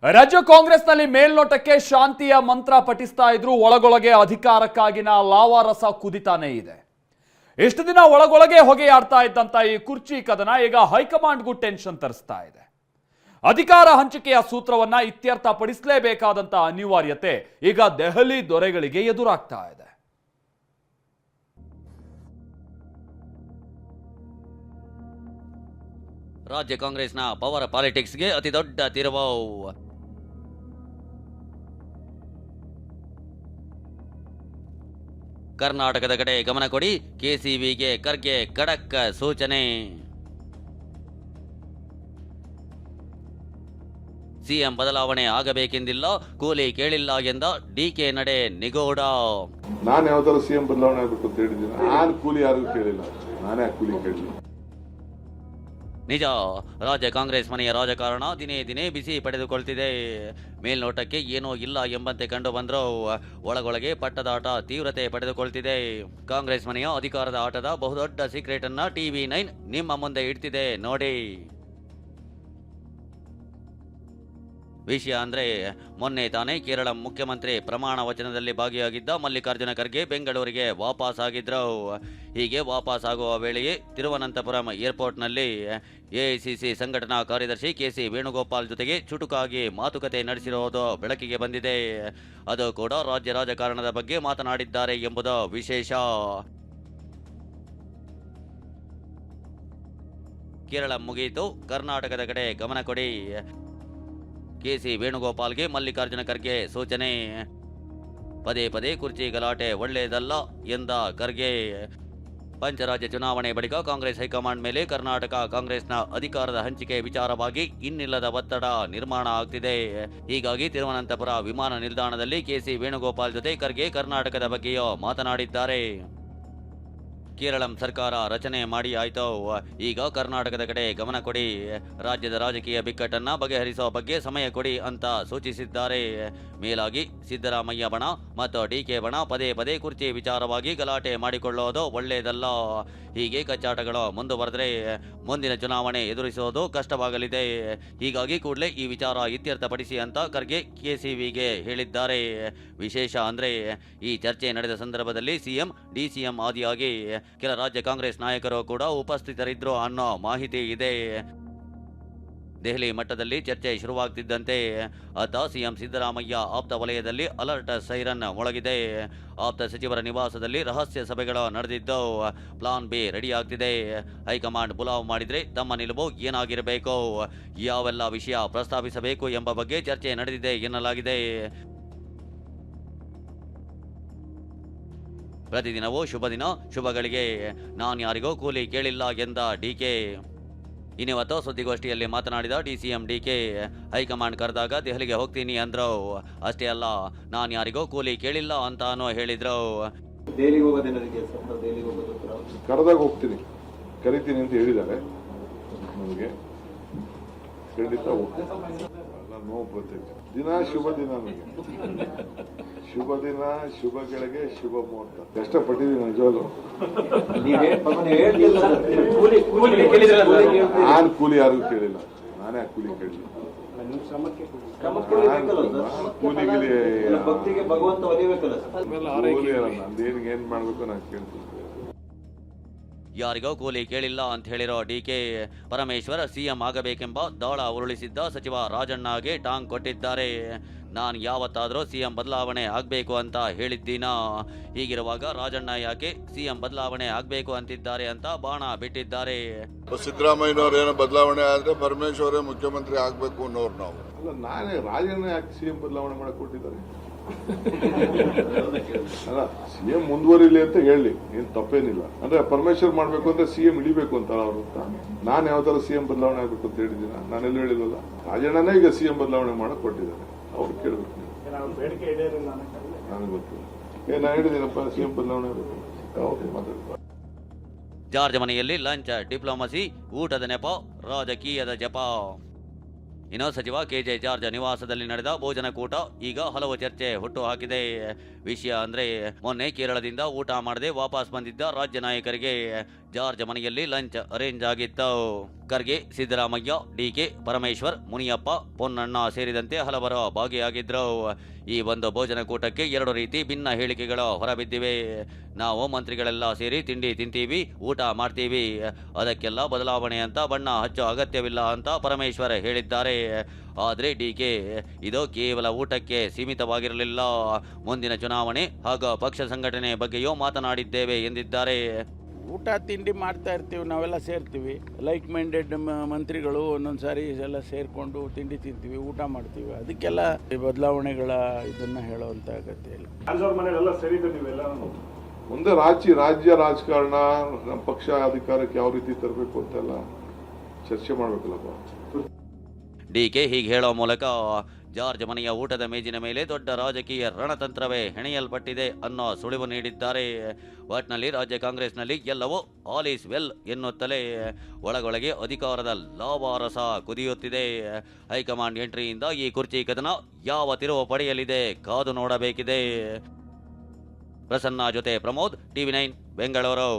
ರಾಜ್ಯ ಕಾಂಗ್ರೆಸ್ನಲ್ಲಿ ಮೇಲ್ನೋಟಕ್ಕೆ ಶಾಂತಿಯ ಮಂತ್ರ ಪಠಿಸ್ತಾ ಇದ್ರು, ಒಳಗೊಳಗೆ ಅಧಿಕಾರಕ್ಕಾಗಿನ ಲಾವಾರಸ ಕುದಿತಾನೇ ಇದೆ. ಎಷ್ಟು ದಿನ ಒಳಗೊಳಗೆ ಹೊಗೆಯಾಡ್ತಾ ಇದ್ದಂತ ಈ ಕುರ್ಚಿ ಕದನ ಈಗ ಹೈಕಮಾಂಡ್ಗೂ ಟೆನ್ಷನ್ ತರಿಸ್ತಾ ಇದೆ. ಅಧಿಕಾರ ಹಂಚಿಕೆಯ ಸೂತ್ರವನ್ನ ಇತ್ಯರ್ಥ ಪಡಿಸಲೇಬೇಕಾದಂತ ಅನಿವಾರ್ಯತೆ ಈಗ ದೆಹಲಿ ದೊರೆಗಳಿಗೆ ಎದುರಾಗ್ತಾ ಇದೆ. ರಾಜ್ಯ ಕಾಂಗ್ರೆಸ್ನ ಪವರ್ ಪಾಲಿಟಿಕ್ಸ್ಗೆ ಅತಿ ದೊಡ್ಡ ತಿರುವು. ಕರ್ನಾಟಕದ ಕಡೆ ಗಮನ ಕೊಡಿ, ಕೆಸಿವಿಗೆ ಖರ್ಗೆ ಖಡಕ್ ಸೂಚನೆ. ಸಿಎಂ ಬದಲಾವಣೆ ಆಗಬೇಕೆಂದಿಲ್ಲ, ಕೂಲಿ ಕೇಳಿಲ್ಲ ಎಂದ ಡಿಕೆ ನಡೆ ನಿಗೂಢ. ನಾನು ಯಾವ್ದಾದ್ರು ಸಿಎಂ ಬದಲಾವಣೆ ಆಗಬೇಕು ಅಂತ ಹೇಳಿದ್ದೀನಿ. ನಾನು ಕೂಲಿ ಯಾರಿಗೂ ಕೇಳಿಲ್ಲ, ನಾನೇ ಕೂಲಿ ಕೇಳಿಲ್ಲ. ನಿಜ, ರಾಜ್ಯ ಕಾಂಗ್ರೆಸ್ ಮನೆಯ ರಾಜಕಾರಣ ದಿನೇ ದಿನೇ ಬಿಸಿ ಪಡೆದುಕೊಳ್ತಿದೆ. ಮೇಲ್ನೋಟಕ್ಕೆ ಏನೂ ಇಲ್ಲ ಎಂಬಂತೆ ಕಂಡು ಬಂದರೂ ಒಳಗೊಳಗೆ ಪಟ್ಟದಾಟ ತೀವ್ರತೆ ಪಡೆದುಕೊಳ್ತಿದೆ. ಕಾಂಗ್ರೆಸ್ ಮನೆಯ ಅಧಿಕಾರದ ಆಟದ ಬಹುದೊಡ್ಡ ಸೀಕ್ರೆಟ್ ಅನ್ನ TV9 ನಿಮ್ಮ ಮುಂದೆ ಇಡ್ತಿದೆ ನೋಡಿ. ವಿಷಯ ಅಂದ್ರೆ, ಮೊನ್ನೆ ತಾನೇ ಕೇರಳ ಮುಖ್ಯಮಂತ್ರಿ ಪ್ರಮಾಣ ವಚನದಲ್ಲಿ ಭಾಗಿಯಾಗಿದ್ದ ಮಲ್ಲಿಕಾರ್ಜುನ ಖರ್ಗೆ ಬೆಂಗಳೂರಿಗೆ ವಾಪಸ್ ಆಗಿದ್ರು. ಹೀಗೆ ವಾಪಸ್ ಆಗುವ ವೇಳೆಯೇ ತಿರುವನಂತಪುರಂ ಏರ್ಪೋರ್ಟ್ನಲ್ಲಿ ಎಐಸಿಸಿ ಸಂಘಟನಾ ಕಾರ್ಯದರ್ಶಿ KC ವೇಣುಗೋಪಾಲ್ ಜೊತೆಗೆ ಚುಟುಕಾಗಿ ಮಾತುಕತೆ ನಡೆಸಿರುವುದು ಬೆಳಕಿಗೆ ಬಂದಿದೆ. ಅದು ಕೂಡ ರಾಜ್ಯ ರಾಜಕಾರಣದ ಬಗ್ಗೆ ಮಾತನಾಡಿದ್ದಾರೆ ಎಂಬುದು ವಿಶೇಷ. ಕೇರಳ ಮುಗಿಯಿತು, ಕರ್ನಾಟಕದ ಕಡೆ ಗಮನ ಕೊಡಿ. KC ವೇಣುಗೋಪಾಲ್ಗೆ ಮಲ್ಲಿಕಾರ್ಜುನ ಖರ್ಗೆ ಸೂಚನೆ. ಪದೇ ಪದೇ ಕುರ್ಚಿ ಗಲಾಟೆ ಒಳ್ಳೆಯದಲ್ಲ ಎಂದ ಖರ್ಗೆ. ಪಂಚರಾಜ್ಯ ಚುನಾವಣೆ ಬಳಿಕ ಕಾಂಗ್ರೆಸ್ ಹೈಕಮಾಂಡ್ ಮೇಲೆ ಕರ್ನಾಟಕ ಕಾಂಗ್ರೆಸ್ನ ಅಧಿಕಾರದ ಹಂಚಿಕೆ ವಿಚಾರವಾಗಿ ಇನ್ನಿಲ್ಲದ ಒತ್ತಡ ನಿರ್ಮಾಣ ಆಗ್ತಿದೆ. ಹೀಗಾಗಿ ತಿರುವನಂತಪುರ ವಿಮಾನ ನಿಲ್ದಾಣದಲ್ಲಿ KC ವೇಣುಗೋಪಾಲ್ ಜೊತೆ ಖರ್ಗೆ ಕರ್ನಾಟಕದ ಬಗ್ಗೆಯೂ ಮಾತನಾಡಿದ್ದಾರೆ. ಕೇರಳಂ ಸರ್ಕಾರ ರಚನೆ ಮಾಡಿ ಆಯ್ತು, ಈಗ ಕರ್ನಾಟಕದ ಕಡೆ ಗಮನ ಕೊಡಿ. ರಾಜ್ಯದ ರಾಜಕೀಯ ಬಿಕ್ಕಟ್ಟನ್ನ ಬಗೆಹರಿಸುವ ಬಗ್ಗೆ ಸಮಯ ಕೊಡಿ ಅಂತ ಸೂಚಿಸಿದ್ದಾರೆ. ಮೇಲಾಗಿ ಸಿದ್ದರಾಮಯ್ಯ ಬಣ ಮತ್ತು DK ಬಣ ಪದೇ ಪದೇ ಕುರ್ಚಿ ವಿಚಾರವಾಗಿ ಗಲಾಟೆ ಮಾಡಿಕೊಳ್ಳೋದು ಒಳ್ಳೆಯದಲ್ಲ. ಹೀಗೆ ಕಚ್ಚಾಟಗಳು ಮುಂದುವರೆದರೆ ಮುಂದಿನ ಚುನಾವಣೆ ಎದುರಿಸುವುದು ಕಷ್ಟವಾಗಲಿದೆ. ಹೀಗಾಗಿ ಕೂಡಲೇ ಈ ವಿಚಾರ ಇತ್ಯರ್ಥಪಡಿಸಿ ಅಂತ ಖರ್ಗೆ KCVಗೆ ಹೇಳಿದ್ದಾರೆ. ವಿಶೇಷ ಅಂದ್ರೆ, ಈ ಚರ್ಚೆ ನಡೆದ ಸಂದರ್ಭದಲ್ಲಿ CM DCM ಆದಿಯಾಗಿ ಕೆಲ ರಾಜ್ಯ ಕಾಂಗ್ರೆಸ್ ನಾಯಕರು ಕೂಡ ಉಪಸ್ಥಿತರಿದ್ರು ಅನ್ನೋ ಮಾಹಿತಿ ಇದೆ. ದೆಹಲಿ ಮಟ್ಟದಲ್ಲಿ ಚರ್ಚೆ ಶುರುವಾಗ್ತಿದ್ದಂತೆ ಅತ್ತ CM ಸಿದ್ದರಾಮಯ್ಯ ಆಪ್ತ ವಲಯದಲ್ಲಿ ಅಲರ್ಟ್ ಸೈರನ್ ಮೊಳಗಿದೆ. ಆಪ್ತ ಸಚಿವರ ನಿವಾಸದಲ್ಲಿ ರಹಸ್ಯ ಸಭೆಗಳು ನಡೆದಿದ್ದು, ಪ್ಲಾನ್ ಬಿ ರೆಡಿ ಆಗ್ತಿದೆ. ಹೈಕಮಾಂಡ್ ಬುಲಾವ್ ಮಾಡಿದ್ರೆ ತಮ್ಮ ನಿಲುವು ಏನಾಗಿರಬೇಕು, ಯಾವೆಲ್ಲ ವಿಷಯ ಪ್ರಸ್ತಾಪಿಸಬೇಕು ಎಂಬ ಬಗ್ಗೆ ಚರ್ಚೆ ನಡೆದಿದೆ ಎನ್ನಲಾಗಿದೆ. ಪ್ರತಿದಿನವೂ ಶುಭ ದಿನ, ಶುಭಗಳಿಗೆ, ನಾನು ಯಾರಿಗೂ ಕೂಲಿ ಕೇಳಿಲ್ಲ ಎಂದ DK. ಇನ್ನಿವತ್ತು ಸುದ್ದಿಗೋಷ್ಠಿಯಲ್ಲಿ ಮಾತನಾಡಿದ DCM DK, ಹೈಕಮಾಂಡ್ ಕರೆದಾಗ ದೆಹಲಿಗೆ ಹೋಗ್ತೀನಿ ಅಂದ್ರು. ಅಷ್ಟೇ ಅಲ್ಲ, ನಾನು ಯಾರಿಗೂ ಕೂಲಿ ಕೇಳಿಲ್ಲ ಅಂತಾನು ಹೇಳಿದ್ರು. ಕರೆದಾಗ ಹೋಗ್ತೀನಿ, ಕರಿತೀನಿ ಅಂತ ಹೇಳಿದ್ದಾರೆ. ನನಗೆ ಖಂಡಿತ ಹೋಗ್ತೀನಿ. ನಾನು ನೋವು ಬರ್ತೈತೆ. ದಿನ ಶುಭ ದಿನ, ನನಗೆ ಶುಭ ದಿನ, ಶುಭಗಳಿಗೆ ಶುಭ ಮುಹೂರ್ತ. ಕಷ್ಟಪಟ್ಟಿದ್ದೀನಿ ನಿಜವಾಗ್ಲು. ನಾನು ಕೂಲಿ ಯಾರಿಗೂ ಕೇಳಿಲ್ಲ, ನಾನೇ ಕೂಲಿ ಕೇಳಿಲ್ಲ. ಕೂಲಿ ಏನ್ ಮಾಡ್ಬೇಕು ನಾನು ಕೇಳ್ತೀನಿ. ಯಾರಿಗೋ ಕೂಲಿ ಕೇಳಿಲ್ಲ ಅಂತ ಹೇಳಿರೋ DK ಪರಮೇಶ್ವರ್ CM ಆಗಬೇಕೆಂಬ ದಾಳ ಉರುಳಿಸಿದ್ದ ಸಚಿವ ರಾಜಣ್ಣಗೆ ಟಾಂಗ್ ಕೊಟ್ಟಿದ್ದಾರೆ. ನಾನು ಯಾವತ್ತಾದರೂ CM ಬದಲಾವಣೆ ಆಗಬೇಕು ಅಂತ ಹೇಳಿದ್ದೀನಾ? ಹೀಗಿರುವಾಗ ರಾಜಣ್ಣ ಯಾಕೆ CM ಬದಲಾವಣೆ ಆಗಬೇಕು ಅಂತಿದ್ದಾರೆ ಅಂತ ಬಾಣ ಬಿಟ್ಟಿದ್ದಾರೆ. ಸಿದ್ದರಾಮಯ್ಯನವ್ರು ಏನೋ ಬದಲಾವಣೆ ಆದ್ರೆ ಪರಮೇಶ್ವರೇ ಮುಖ್ಯಮಂತ್ರಿ ಆಗ್ಬೇಕು ಅನ್ನೋರು ನಾವು. ಅಲ್ಲ, ನಾನೇ ರಾಜಣ್ಣ ಯಾಕೆ CM ಬದಲಾವಣೆ ಮಾಡಕ್ ಕೊಟ್ಟಿದ್ದಾರೆ? ಅಲ್ಲ, CM ಮುಂದುವರಿಲಿ ಅಂತ ಹೇಳಿ ಏನ್ ತಪ್ಪೇನಿಲ್ಲ. ಅಂದ್ರೆ ಪರಮೇಶ್ವರ್ ಮಾಡ್ಬೇಕು ಅಂದ್ರೆ CM ಇಳಿಬೇಕು ಅಂತ ಅವರು. ನಾನು ಯಾವ್ದಾದ್ರು CM ಬದಲಾವಣೆ ಆಗ್ಬೇಕು ಅಂತ ಹೇಳಿದ್ದೀನ? ನಾನೆಲ್ಲೂ ಹೇಳಿಲ್ಲಲ್ಲ. ರಾಜಣ್ಣನೇ ಈಗ CM ಬದಲಾವಣೆ ಮಾಡಕ್ ಕೊಟ್ಟಿದ್ದಾರೆ. ಅವ್ರು ಕೇಳ್ಬೇಕು, ನನಗೆ ಗೊತ್ತಿಲ್ಲ. ನಾನು ಹೇಳಿದ್ದೀನಪ್ಪ CM ಬದಲಾವಣೆ ಆಗಬೇಕು. ಜಾರ್ಜ್ ಮನೆಯಲ್ಲಿ ಲಂಚ್, ಡಿಪ್ಲೊಮಸಿ, ಊಟದ ನೆಪ, ರಾಜಕೀಯದ ಜಪ. ಇನ್ನು ಸಚಿವ KJ ಜಾರ್ಜ್ ನಿವಾಸದಲ್ಲಿ ನಡೆದ ಭೋಜನಕೂಟ ಈಗ ಹಲವು ಚರ್ಚೆ ಹುಟ್ಟು ಹಾಕಿದೆ. ವಿಷಯ ಅಂದ್ರೆ, ಮೊನ್ನೆ ಕೇರಳದಿಂದ ಊಟ ಮಾಡದೆ ವಾಪಸ್ ಬಂದಿದ್ದ ರಾಜ್ಯ ನಾಯಕರಿಗೆ ಜಾರ್ಜ್ ಮನೆಯಲ್ಲಿ ಲಂಚ್ ಅರೇಂಜ್ ಆಗಿತ್ತು. ಖರ್ಗೆ, ಸಿದ್ದರಾಮಯ್ಯ, ಡಿಕೆ, ಪರಮೇಶ್ವರ್, ಮುನಿಯಪ್ಪ, ಪೊನ್ನಣ್ಣ ಸೇರಿದಂತೆ ಹಲವರು ಭಾಗಿಯಾಗಿದ್ರು. ಈ ಒಂದು ಭೋಜನಕೂಟಕ್ಕೆ 2 ರೀತಿ ಭಿನ್ನ ಹೇಳಿಕೆಗಳು ಹೊರಬಿದ್ದಿವೆ. ನಾವು ಮಂತ್ರಿಗಳೆಲ್ಲ ಸೇರಿ ತಿಂಡಿ ತಿಂತೀವಿ, ಊಟ ಮಾಡ್ತೀವಿ, ಅದಕ್ಕೆಲ್ಲ ಬದಲಾವಣೆ ಅಂತ ಬಣ್ಣ ಹಚ್ಚೋ ಅಗತ್ಯವಿಲ್ಲ ಅಂತ ಪರಮೇಶ್ವರ್ ಹೇಳಿದ್ದಾರೆ. ಆದರೆ ಡಿಕೆ, ಇದು ಕೇವಲ ಊಟಕ್ಕೆ ಸೀಮಿತವಾಗಿರಲಿಲ್ಲ, ಮುಂದಿನ ಚುನಾವಣೆ ಹಾಗೂ ಪಕ್ಷ ಸಂಘಟನೆ ಬಗ್ಗೆಯೂ ಮಾತನಾಡಿದ್ದೇವೆ ಎಂದಿದ್ದಾರೆ. ಊಟ ತಿಂಡಿ ಮಾಡ್ತಾ ಇರ್ತೀವಿ, ನಾವೆಲ್ಲ ಸೇರ್ತೀವಿ. ಲೈಕ್ ಮೈಂಡೆಡ್ ಮಂತ್ರಿಗಳು ಒಂದೊಂದು ಸಾರಿ ಎಲ್ಲ ಸೇರಿಕೊಂಡು ತಿಂಡಿ ತಿಂತೀವಿ, ಊಟ ಮಾಡ್ತೀವಿ. ಅದಕ್ಕೆಲ್ಲ ಬದಲಾವಣೆಗಳ ಇದನ್ನು ಹೇಳೋವಂಥ ಅಗತ್ಯ ಇಲ್ಲ. ಮುಂದೆ ರಾಜ್ಯ ರಾಜಕಾರಣ, ನಮ್ಮ ಪಕ್ಷ ಅಧಿಕಾರಕ್ಕೆ ಯಾವ ರೀತಿ ತರಬೇಕು ಅಂತೆಲ್ಲ ಚರ್ಚೆ ಮಾಡಬೇಕಲ್ಲಪ್ಪ. ಡಿಕೆ ಹೀಗೆ ಹೇಳೋ ಮೂಲಕ ಜಾರ್ಜ್ ಮನೆಯ ಊಟದ ಮೇಜಿನ ಮೇಲೆ ದೊಡ್ಡ ರಾಜಕೀಯ ರಣತಂತ್ರವೇ ಹೆಣೆಯಲ್ಪಟ್ಟಿದೆ ಅನ್ನೋ ಸುಳಿವು ನೀಡಿದ್ದಾರೆ. ಒಟ್ನಲ್ಲಿ ರಾಜ್ಯ ಕಾಂಗ್ರೆಸ್ನಲ್ಲಿ ಎಲ್ಲವೂ ಆಲ್ ಈಸ್ ವೆಲ್ ಎನ್ನುತ್ತಲೇ ಒಳಗೊಳಗೆ ಅಧಿಕಾರದ ಲಾವಾರಸ ಕುದಿಯುತ್ತಿದೆ. ಹೈಕಮಾಂಡ್ ಎಂಟ್ರಿಯಿಂದ ಈ ಕುರ್ಚಿ ಕದನ ಯಾವ ತಿರುವು ಪಡೆಯಲಿದೆ ಕಾದು ನೋಡಬೇಕಿದೆ. ಪ್ರಸನ್ನ ಜೊತೆ ಪ್ರಮೋದ್, ಟಿವಿ9 ಬೆಂಗಳೂರು.